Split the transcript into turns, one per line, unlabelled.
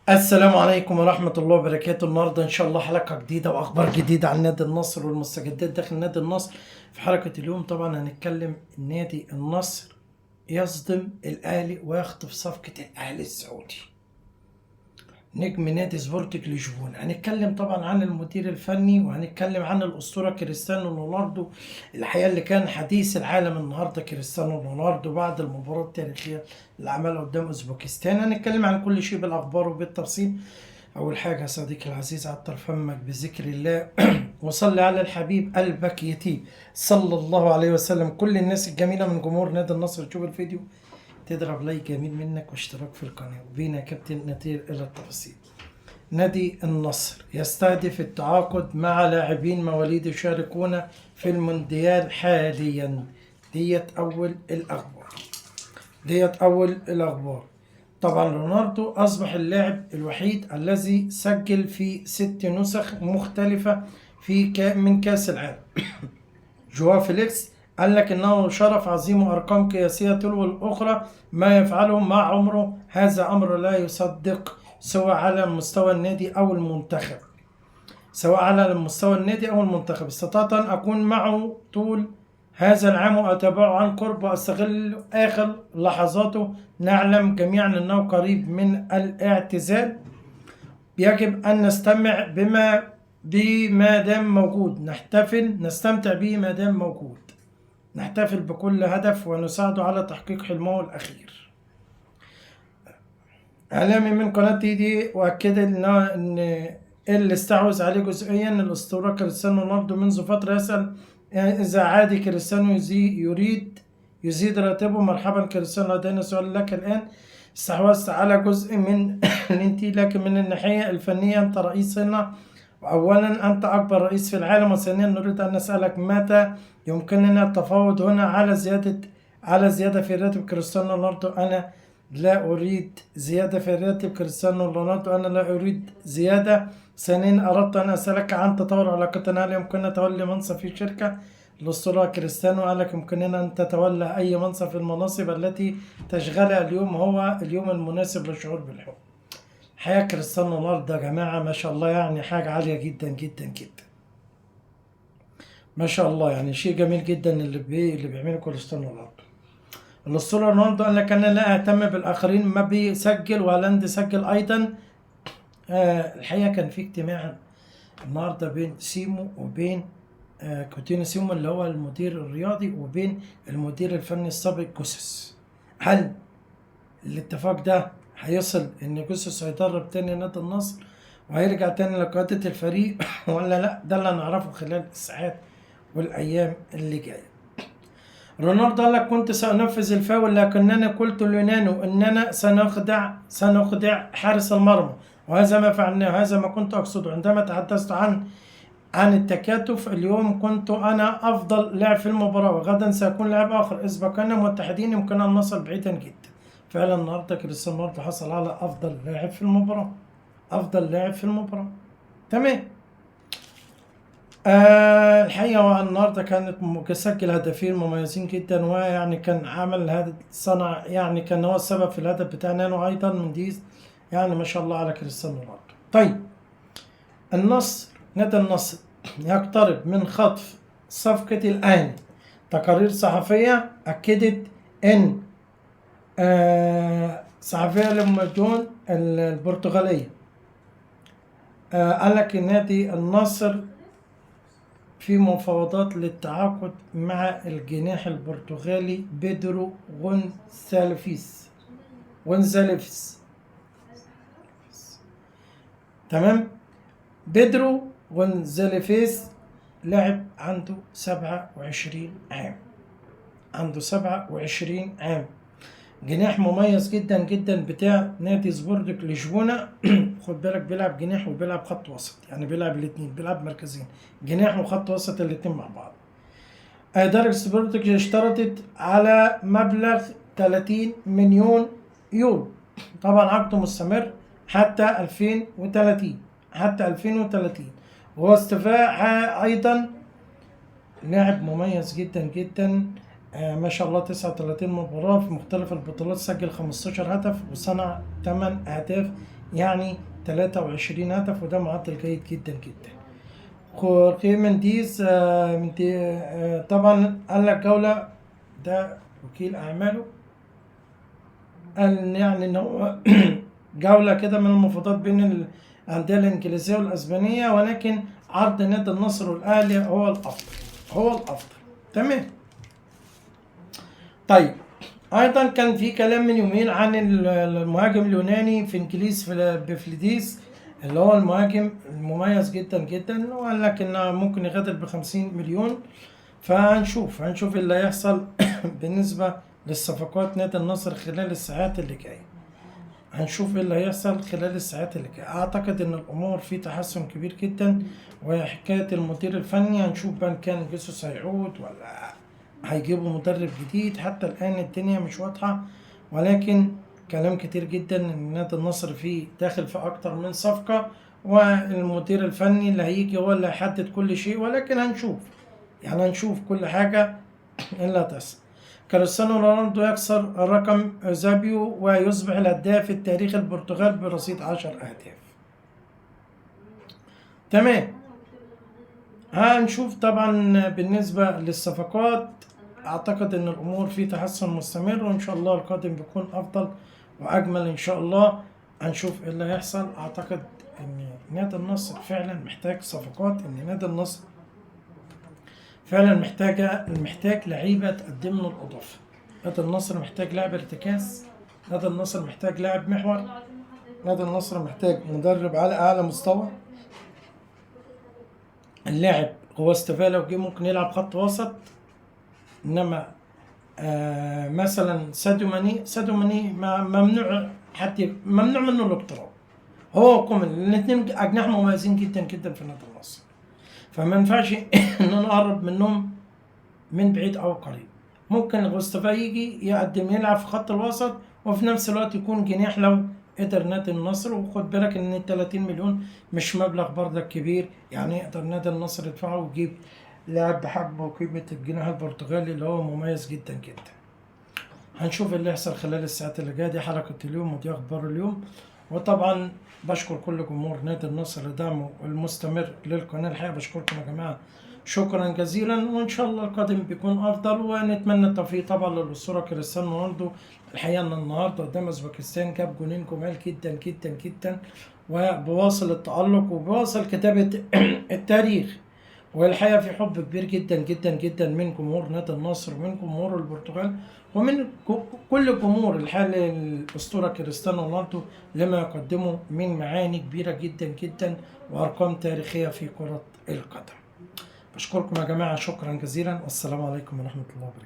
السلام عليكم ورحمة الله وبركاته. النهاردة إن شاء الله حلقة جديدة وأخبار جديدة عن نادي النصر والمستجدات داخل نادي النصر. في حلقة اليوم طبعا هنتكلم نادي النصر يصدم الأهلي ويخطف صفقة الأهلي السعودي. نجم نادي سبورتنج لشبونة. هنتكلم طبعا عن المدير الفني وهنتكلم عن الأسطورة كريستيانو رونالدو، الحقيقة اللي كان حديث العالم النهارده كريستيانو رونالدو بعد المباراة التاريخية اللي عملها قدام أوزبكستان. هنتكلم عن كل شيء بالأخبار وبالتفصيل. أول حاجة يا صديقي العزيز عطر فمك بذكر الله وصلي على الحبيب قلبك يطيب صلى الله عليه وسلم. كل الناس الجميلة من جمهور نادي النصر تشوف الفيديو تضرب لايك جميل منك واشتراك في القناة، وبينا يا كابتن نطير إلى التفاصيل. نادي النصر يستهدف التعاقد مع لاعبين مواليد يشاركون في المونديال حاليا. ديت أول الأخبار. طبعا رونالدو أصبح اللاعب الوحيد الذي سجل في 6 نسخ مختلفة من كأس العالم. جواو فيليكس قال لك انه شرف عظيم وارقام قياسيه تلو الاخرى ما يفعله مع عمره، هذا امر لا يصدق سواء على مستوى النادي او المنتخب. استطعت ان اكون معه طول هذا العام واتابعه عن قرب واستغل اخر لحظاته. نعلم جميعا انه قريب من الاعتزال، يجب ان نستمع بما دام موجود، نستمتع به ما دام موجود، نحتفل بكل هدف ونساعده على تحقيق حلمه الأخير. إعلامي من قناة دي وأكد إن اللي استحوذ عليه جزئيا الأسطورة كريستيانو رونالدو منذ فترة يسأل إذا عاد كريستيانو يريد يزيد راتبه. مرحبا كريستيانو، لدينا سؤال لك الآن. استحوذت على جزء من الانتي، لكن من الناحية الفنية أنت رئيسنا. أولا أنت أكبر رئيس في العالم، وثانيا نريد أن نسألك متى يمكننا التفاوض هنا على زيادة في راتب كريستيانو رونالدو. أنا لا أريد زيادة في راتب كريستيانو رونالدو، أنا لا أريد زيادة. ثانيا أردت أن أسألك عن تطور علاقتنا، هل يمكننا تولي منصب في شركة؟ الأسطورة كريستيانو قال لك يمكننا أن تتولى أي منصب في المناصب التي تشغلها اليوم، هو اليوم المناسب للشعور بالحب. حياة كريستيانو رونالدو يا جماعة ما شاء الله، يعني حاجة عالية جدا جدا جدا ما شاء الله، يعني شيء جميل جدا اللي بيعمله كريستيانو رونالدو. الأسطورة رونالدو قال لك أنا لا أهتم بالآخرين، ما بيسجل وهالاند سجل أيضا. الحقيقة كان في اجتماع النهارده بين سيمو وبين كوتينو سيمو اللي هو المدير الرياضي وبين المدير الفني السابق جوسس. هل الاتفاق ده هيصل ان جوسس هيدرب تاني نادي النصر وهيرجع تاني لقيادة الفريق ولا لا؟ ده اللي هنعرفه خلال الساعات والايام اللي جايه. رونالدو قال لك كنت سأنفذ الفاول لكنني قلت لنانو اننا سنخدع حارس المرمى، وهذا ما فعلناه، هذا ما كنت اقصده عندما تحدثت عن التكاتف. اليوم كنت انا افضل لاعب في المباراه، وغدا سيكون لاعب اخر. اذ بقينا متحدين يمكننا أن نصل بعيدا جدا. فعلا النهارده كريستيانو رونالدو حصل على افضل لاعب في المباراه. تمام. الحقيقة النهارده كانت سجل هدفين مميزين جدا، ويعني كان عمل هذا صنع، يعني كان هو السبب في الهدف بتاع نانو أيضا من دي. يعني ما شاء الله على كريستيانو رونالدو. طيب نادي النصر يقترب من خطف صفقة الأهلي. تقارير صحفية أكدت إن صحفية للمجون البرتغالية قال لك نادي النصر في مفاوضات للتعاقد مع الجناح البرتغالي بيدرو غونزاليفيس. تمام. بيدرو غونزاليفيس لاعب عنده 27 عام، جناح مميز جدا جدا بتاع نادي سبورتنج لشبونة. خد بالك بيلعب جناح وبيلعب خط وسط، يعني بيلعب الاثنين، بيلعب مركزين، جناح وخط وسط الاثنين مع بعض. إدارة سبورتنج اشترطت على مبلغ 30 مليون يورو. طبعا عقده مستمر حتى 2030. وهو استفاء أيضا لاعب مميز جدا جدا. ما شاء الله 39 مباراة في مختلف البطولات، سجل 15 هدف وصنع 8 أهداف. يعني 23 هدف، وده معدل جيد جدا جدا. خورخيه منديز طبعا قال لك جولة، ده وكيل أعماله، قال يعني إن هو جولة كده من المفاوضات بين الأندية الإنجليزية والأسبانية، ولكن عرض نادي النصر والأهلي هو الأفضل، هو الأفضل. تمام. طيب، ايضا كان في كلام من يومين عن المهاجم اليوناني في انجليز بفليديس، اللي هو المهاجم المميز جدا جدا، وقال لك انه ممكن يغادر ب50 مليون. فهنشوف اللي هيحصل بالنسبة للصفقات نادي النصر خلال الساعات اللي جاية. هنشوف ايه اللي هيحصل خلال الساعات اللي جاية. اعتقد ان الامور في تحسن كبير جدا، وحكاية المدير الفني هنشوف بقى ان كان جيسوس هيعود ولا هيجيبوا مدرب جديد. حتى الان الدنيا مش واضحة، ولكن كلام كتير جدا ان نادي النصر فيه داخل في اكتر من صفقة، والمدير الفني اللي هيجي هو اللي هيحدد كل شيء. ولكن هنشوف، يعني هنشوف كل حاجة إلا تحصل. كريستيانو رونالدو يكسر رقم زابيو ويصبح الهداف التاريخي البرتغال برصيد 10 أهداف. تمام. هنشوف طبعا بالنسبة للصفقات. أعتقد إن الأمور في تحسن مستمر، وإن شاء الله القادم بيكون أفضل وأجمل إن شاء الله. هنشوف إيه اللي هيحصل. أعتقد إن نادي النصر فعلا محتاج صفقات، إن نادي النصر فعلا محتاج لعيبه تقدم له الاضافه. نادي النصر محتاج لاعب ارتكاز، نادي النصر محتاج لاعب محور، نادي النصر محتاج مدرب على اعلى مستوى. اللاعب هو استفاله وجه ممكن يلعب خط وسط، انما مثلا ساديو ماني ممنوع، ممنوع منه الاقتراب. هو كومان الاثنين اجنحه مميزين جدا جدا في نادي النصر، فما ينفعش ان انا اقرب منهم من بعيد او قريب. ممكن غوستافا يجي يقدم يلعب في خط الوسط، وفي نفس الوقت يكون جناح لو قدر نادي النصر. وخد بالك ان 30 مليون مش مبلغ برضك كبير، يعني يقدر نادي النصر يدفعه ويجيب لاعب بحجم وقيمة الجناح البرتغالي اللي هو مميز جدا جدا. هنشوف اللي يحصل خلال الساعات اللي جايه. دي حلقة اليوم ودي اخبار اليوم. وطبعا بشكر كل جمهور نادي النصر لدعمه المستمر للقناة. الحقيقة بشكركم يا جماعة شكرا جزيلا، وان شاء الله القادم بيكون افضل، ونتمنى التوفيق طبعا للاسطوره كريستيانو رونالدو. الحقيقه ان النهارده قدام اوزبكستان جاب جونين جمال جدا جدا جدا، وبواصل التالق وبواصل كتابه التاريخ. والحقيقه في حب كبير جدا جدا جدا من جمهور نادي النصر ومن جمهور البرتغال ومن كل جمهور الحالي الاسطوره كريستيانو رونالدو لما يقدمه من معاني كبيره جدا جدا وارقام تاريخيه في كره القدم. بشكركم يا جماعة شكرا جزيلا، والسلام عليكم ورحمة الله وبركاته.